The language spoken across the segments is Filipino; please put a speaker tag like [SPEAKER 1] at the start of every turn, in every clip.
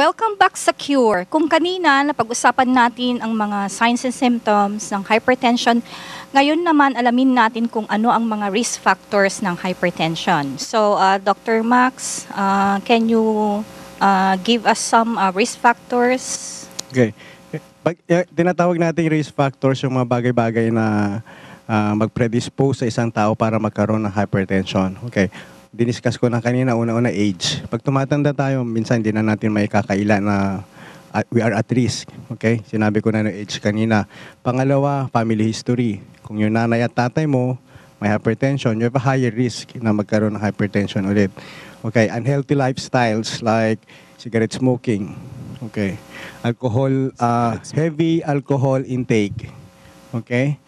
[SPEAKER 1] Welcome back sa Cure. Kung kanina napag-usapan natin ang mga signs and symptoms ng hypertension, ngayon naman alamin natin kung ano ang mga risk factors ng hypertension. So, Dr. Max, can you give us some risk factors?
[SPEAKER 2] Okay. Tinatawag natin risk factors yung mga bagay-bagay na mag-predispose sa isang tao para magkaroon ng hypertension. Okay. Diniscuss ko na kanina, una-una age. Pag tumatanda tayo, minsan hindi na natin may kakaila na we are at risk. Okay? Sinabi ko na ng age kanina. Pangalawa, family history. Kung yung nanay at tatay mo may hypertension, you have a higher risk na magkaroon ng hypertension ulit. Okay? Unhealthy lifestyles like cigarette smoking. Okay? Alcohol, heavy alcohol intake. Okay?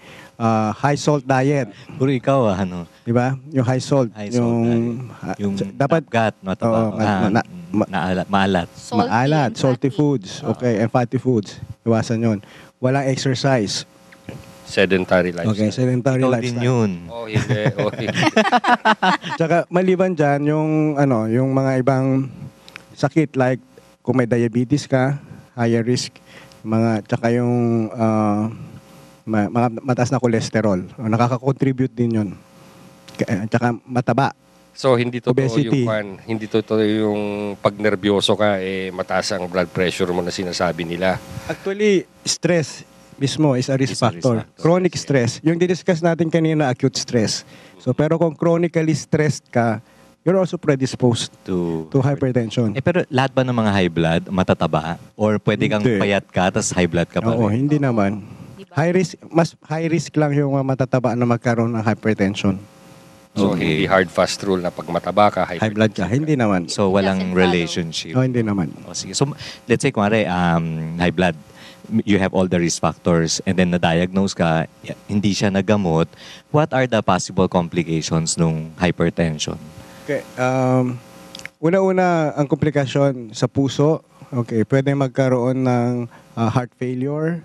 [SPEAKER 2] High salt diet.
[SPEAKER 3] Puro ikaw,
[SPEAKER 2] Di ba? Yung high salt.
[SPEAKER 3] Yung
[SPEAKER 2] dapat
[SPEAKER 3] gat, maalat.
[SPEAKER 2] Maalat, salty foods. Okay, and fatty foods. Iwasan yun. Walang exercise.
[SPEAKER 4] Sedentary lifestyle.
[SPEAKER 2] Okay, sedentary
[SPEAKER 3] Ikaw
[SPEAKER 2] lifestyle.
[SPEAKER 3] din yun.
[SPEAKER 4] Hindi.
[SPEAKER 2] Tsaka maliban dyan, yung mga ibang sakit like kung may diabetes ka, higher risk. Tsaka yung mga mataas na cholesterol. Nakaka-contribute din yun. Tsaka mataba.
[SPEAKER 4] So hindi totoo
[SPEAKER 2] Obesity.
[SPEAKER 4] hindi totoo yung pag nervyoso ka mataas ang blood pressure mo na sinasabi nila.
[SPEAKER 2] Actually, stress mismo is a risk factor. Chronic stress. Yung didiscuss natin kanina, acute stress. So pero kung chronically stressed ka, you're also predisposed to hypertension.
[SPEAKER 3] Pero lahat ba ng mga high blood matataba? Or pwede kang
[SPEAKER 2] Hindi.
[SPEAKER 3] payat ka, tapos high blood ka pa
[SPEAKER 2] Oo,
[SPEAKER 3] rin?
[SPEAKER 2] hindi naman.
[SPEAKER 1] Diba?
[SPEAKER 2] Mas high risk lang yung mga matataba na magkaroon ng hypertension.
[SPEAKER 4] So
[SPEAKER 3] Okay.
[SPEAKER 4] hindi hard fast rule na pag mataba ka,
[SPEAKER 2] High blood ka, hindi naman.
[SPEAKER 3] So,
[SPEAKER 1] Doesn't
[SPEAKER 3] walang
[SPEAKER 1] follow.
[SPEAKER 3] relationship.
[SPEAKER 2] Oh, hindi naman.
[SPEAKER 3] O, sige. So, let's say, kunwari, high blood, you have all the risk factors, and then na-diagnose ka, hindi siya nagamot, what are the possible complications ng hypertension?
[SPEAKER 2] Okay, una-una ang komplikasyon sa puso. Okay, pwede magkaroon ng heart failure.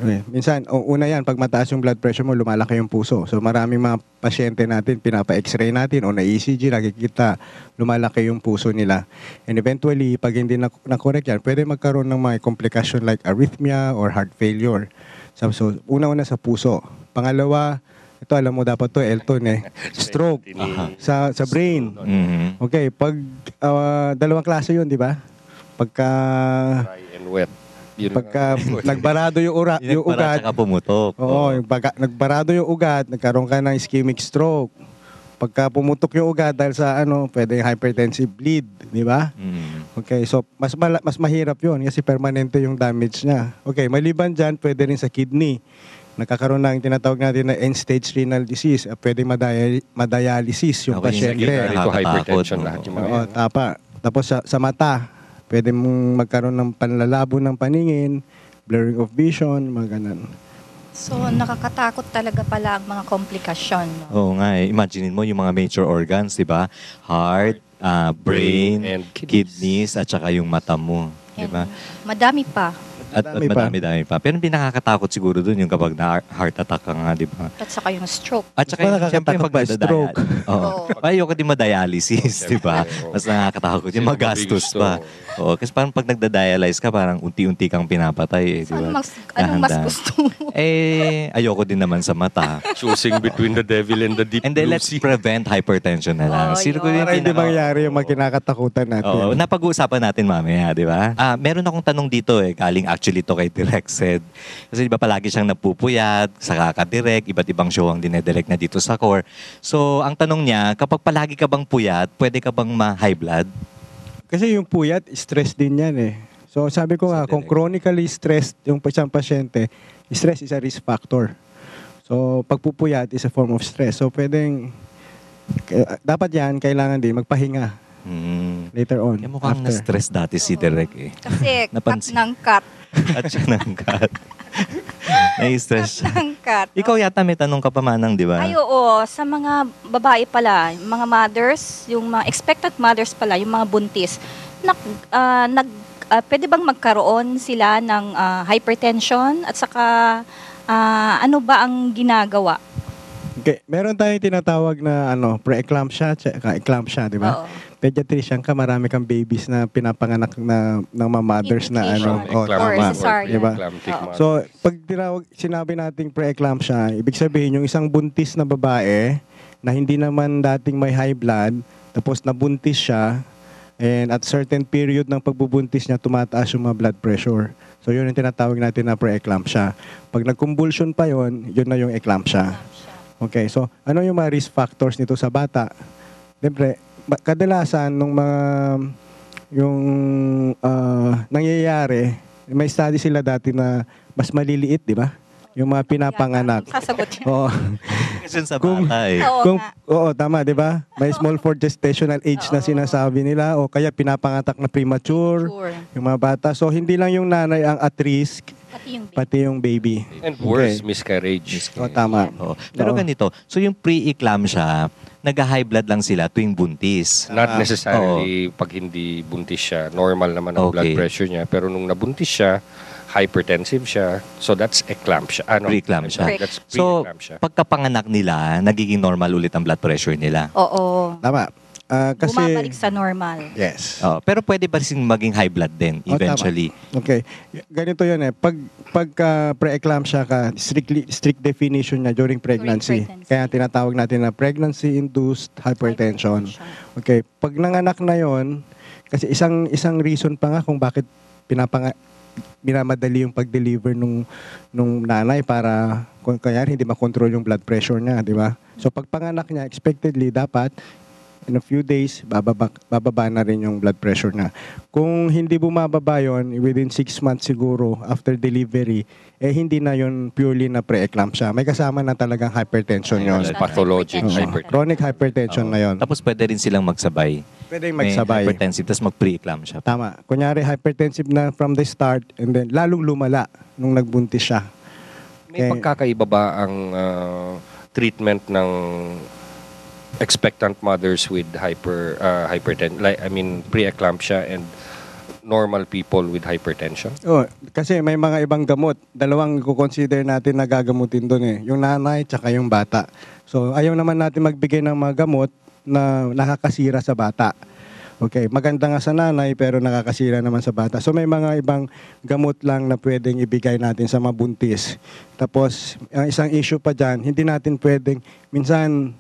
[SPEAKER 2] Okay. Minsan, una yan, pag mataas yung blood pressure mo, lumalaki yung puso. So maraming mga pasyente natin, pinapa-x-ray natin o na-ECG, nakikita, lumalaki yung puso nila. And eventually, pag hindi na-correct yan, pwede magkaroon ng mga komplikasyon like arrhythmia or heart failure. So una-una sa puso. Pangalawa, ito alam mo dapat to, Elton stroke sa brain.
[SPEAKER 3] Mhm.
[SPEAKER 2] Okay, pag dalawang klase yun, di ba? Pagka
[SPEAKER 4] Dry and wet.
[SPEAKER 2] Pagka nagbarado yung ugat,
[SPEAKER 3] Saka pumutok.
[SPEAKER 2] oo, yung nagbarado yung ugat, nagkaroon ka ng ischemic stroke. Pagka pumutok yung ugat dahil sa pwede hypertensive bleed, di ba?
[SPEAKER 3] Mhm.
[SPEAKER 2] Okay, so mas mahirap yun kasi permanente yung damage niya. Okay, maliban dyan, pwede rin sa kidney. Nagkakaroon ng tinatawag natin na end-stage renal disease. Pwede madialysis yung
[SPEAKER 3] Okay,
[SPEAKER 2] pasyente.
[SPEAKER 3] sige.
[SPEAKER 4] Ito hypertension
[SPEAKER 3] no?
[SPEAKER 4] lahat yung mga
[SPEAKER 2] Oo, tapa. Tapos sa mata, pwede mong magkaroon ng panlalabo ng paningin, blurring of vision, mga ganun.
[SPEAKER 1] So, nakakatakot talaga pala ang mga komplikasyon. No?
[SPEAKER 3] Oo nga Imagine mo yung mga major organs, di ba? Heart, brain,
[SPEAKER 4] and
[SPEAKER 3] kidneys, at saka yung mata mo. Di ba?
[SPEAKER 1] Madami pa.
[SPEAKER 3] At madami-dami pa. Pero pinakakatakot siguro dun yung kapag na-heart attack ka nga, di ba?
[SPEAKER 1] At saka yung stroke.
[SPEAKER 3] At
[SPEAKER 2] Mas
[SPEAKER 3] saka siyempre
[SPEAKER 2] nakakatakot
[SPEAKER 3] pag
[SPEAKER 2] ba, stroke?
[SPEAKER 3] Oo.
[SPEAKER 1] Oo.
[SPEAKER 3] Ayoko din ma-dialysis, di ba?
[SPEAKER 4] Oo.
[SPEAKER 3] Mas nakakatakot yung
[SPEAKER 4] Sino
[SPEAKER 3] magastos
[SPEAKER 4] gusto?
[SPEAKER 3] pa. Oo, kasi parang pag nagda-dialyze ka, parang unti-unti kang pinapatay, di
[SPEAKER 1] So,
[SPEAKER 3] ba?
[SPEAKER 1] anong mas
[SPEAKER 3] Dahan-dahan.
[SPEAKER 1] gusto mo?
[SPEAKER 3] Ayoko din naman sa mata.
[SPEAKER 4] choosing between the devil and the deep
[SPEAKER 3] And then
[SPEAKER 4] blue
[SPEAKER 3] let's
[SPEAKER 4] sea.
[SPEAKER 3] prevent hypertension na lang.
[SPEAKER 1] Oh,
[SPEAKER 3] Siguro
[SPEAKER 1] yun.
[SPEAKER 3] yung
[SPEAKER 2] Para hindi
[SPEAKER 3] pinaka-
[SPEAKER 2] mangyari yung mga kinakatakutan natin.
[SPEAKER 3] Oo, napag-uusapan natin mamaya, di ba? Meron akong tanong dito galing actually to kay Direk Sed. Kasi di ba palagi siyang napupuyat, sa kakadirek, iba't ibang show ang dinedirect na dito sa core. So, ang tanong niya, kapag palagi ka bang puyat, pwede ka bang ma-high blood?
[SPEAKER 2] Kasi yung puyat, stress din yan So sabi ko nga,
[SPEAKER 3] So,
[SPEAKER 2] kung
[SPEAKER 3] direct.
[SPEAKER 2] chronically stressed yung isang pasyente, stress is a risk factor. So pagpupuyat is a form of stress. So dapat yan, kailangan din magpahinga later on.
[SPEAKER 3] Kaya mukhang
[SPEAKER 2] after.
[SPEAKER 3] na-stress dati si Direk
[SPEAKER 1] Kasi cut
[SPEAKER 3] Napansin.
[SPEAKER 1] ng cut.
[SPEAKER 3] At siya nangkat. Na-stress siya.
[SPEAKER 1] Ng cut.
[SPEAKER 3] Ikaw yata may tanong ka pa manang, di ba?
[SPEAKER 1] Ay, oo. Sa mga babae pala, yung mga mothers, yung mga expectant mothers pala, yung mga buntis, pwede bang magkaroon sila ng hypertension? At saka, ano ba ang ginagawa?
[SPEAKER 2] Okay. Meron tayong tinatawag na pre-eclampsia, eclampsia, di ba?
[SPEAKER 1] Oo.
[SPEAKER 2] pediatrician ka, marami kang babies na pinapanganak na ng mga mothers na ano.
[SPEAKER 1] Indication.
[SPEAKER 2] Tama.
[SPEAKER 1] Or cesarean.
[SPEAKER 2] Diba?
[SPEAKER 4] Eclamptic mother.
[SPEAKER 2] So, pag sinabi nating pre-eclampsia, ibig sabihin yung isang buntis na babae na hindi naman dating may high blood, tapos nabuntis siya, and at certain period ng pagbubuntis niya, tumataas yung mga blood pressure. So, yun yung tinatawag natin na pre-eclampsia. Pag nag-convulsion pa yun, yun na yung eclampsia. Okay, so ano yung mga risk factors nito sa bata? Siyempre, kadalasan nung mga yung nangyayari, may study sila dati na mas maliliit, di ba? Yung mga pinapanganak.
[SPEAKER 1] Sasagot niya.
[SPEAKER 2] Oo.
[SPEAKER 3] Kasi sa bata eh.
[SPEAKER 1] Oo nga.
[SPEAKER 2] Oo, tama, di ba? May small for gestational age na sinasabi nila o kaya pinapanganak na premature,
[SPEAKER 1] Sure.
[SPEAKER 2] yung mga bata. So, hindi lang yung nanay ang at risk,
[SPEAKER 1] Pati yung baby.
[SPEAKER 2] pati yung baby.
[SPEAKER 4] And worse,
[SPEAKER 2] Okay.
[SPEAKER 4] miscarriage.
[SPEAKER 2] O, tama.
[SPEAKER 3] Oo. Pero
[SPEAKER 2] Oo.
[SPEAKER 3] ganito, so yung pre-eclampsia, nag-high blood lang sila tuwing buntis.
[SPEAKER 4] Not necessarily pag hindi buntis siya. Normal naman ang blood
[SPEAKER 3] Okay.
[SPEAKER 4] pressure niya. Pero nung nabuntis siya, hypertensive siya. So that's eclampsia.
[SPEAKER 3] Pre-eclampsia.
[SPEAKER 4] That's
[SPEAKER 3] So,
[SPEAKER 4] pre-eclampsia.
[SPEAKER 3] pagkapanganak nila, nagiging normal ulit ang blood pressure nila.
[SPEAKER 1] Oo.
[SPEAKER 2] Tama. Kasi,
[SPEAKER 1] Bumabalik sa normal.
[SPEAKER 2] yes.
[SPEAKER 3] Pero pwede pa rin maging high blood din
[SPEAKER 2] Oh,
[SPEAKER 3] eventually.
[SPEAKER 2] tama. Okay. Ganito yun eh. Pagka pre-eclampsia ka, strict definition niya during pregnancy.
[SPEAKER 1] pregnancy.
[SPEAKER 2] Kaya tinatawag natin na pregnancy-induced hypertension. Okay. Pag nanganak na yon, kasi isang reason pa nga kung bakit minamadali yung pag-deliver nung nanay para kaya hindi makontrol yung blood pressure niya, di ba? So pag panganak niya, expectedly dapat in a few days, bababa na rin yung blood pressure niya. Kung hindi bumababa yun, within 6 months siguro after delivery, hindi na yun purely na pre-eclampsia. May kasama na talagang hypertension yun.
[SPEAKER 4] Pathologic
[SPEAKER 2] Oo.
[SPEAKER 4] hypertension.
[SPEAKER 2] Chronic hypertension na yun.
[SPEAKER 3] Tapos pwede rin silang magsabay.
[SPEAKER 2] Pwede
[SPEAKER 3] May
[SPEAKER 2] magsabay.
[SPEAKER 3] hypertensive, tapos mag-pre-eclampsia.
[SPEAKER 2] Tama. Kunyari, hypertensive na from the start and then lalong lumala nung nagbuntis siya.
[SPEAKER 4] May
[SPEAKER 2] Okay.
[SPEAKER 4] pagkakaiba ba ang treatment ng expectant mothers with hypertension, pre-eclampsia and normal people with hypertension?
[SPEAKER 2] Oh, kasi may mga ibang gamot. Dalawang i-consider natin na gagamutin doon eh. Yung nanay tsaka yung bata. So, ayaw naman natin magbigay ng mga gamot na nakakasira sa bata. Okay, maganda nga sa nanay pero nakakasira naman sa bata. So may mga ibang gamot lang na pwedeng ibigay natin sa mabuntis. Tapos, ang isang issue pa dyan, hindi natin pwedeng, minsan,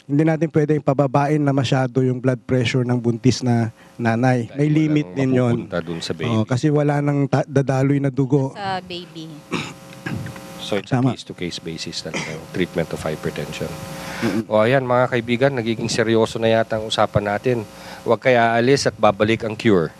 [SPEAKER 2] hindi natin pwedeng pababain na masyado yung blood pressure ng buntis na nanay. May
[SPEAKER 4] Dahil
[SPEAKER 2] limit
[SPEAKER 4] walang
[SPEAKER 2] din yun.
[SPEAKER 4] mapupunta dun sa baby.
[SPEAKER 2] Oo, kasi wala nang dadaloy na dugo.
[SPEAKER 1] Sa baby.
[SPEAKER 4] So it's
[SPEAKER 2] Tama.
[SPEAKER 4] a case-to-case basis talaga yung treatment of hypertension. O ayan mga kaibigan, nagiging seryoso na yata ang usapan natin. Huwag kaya aalis at babalik ang cure.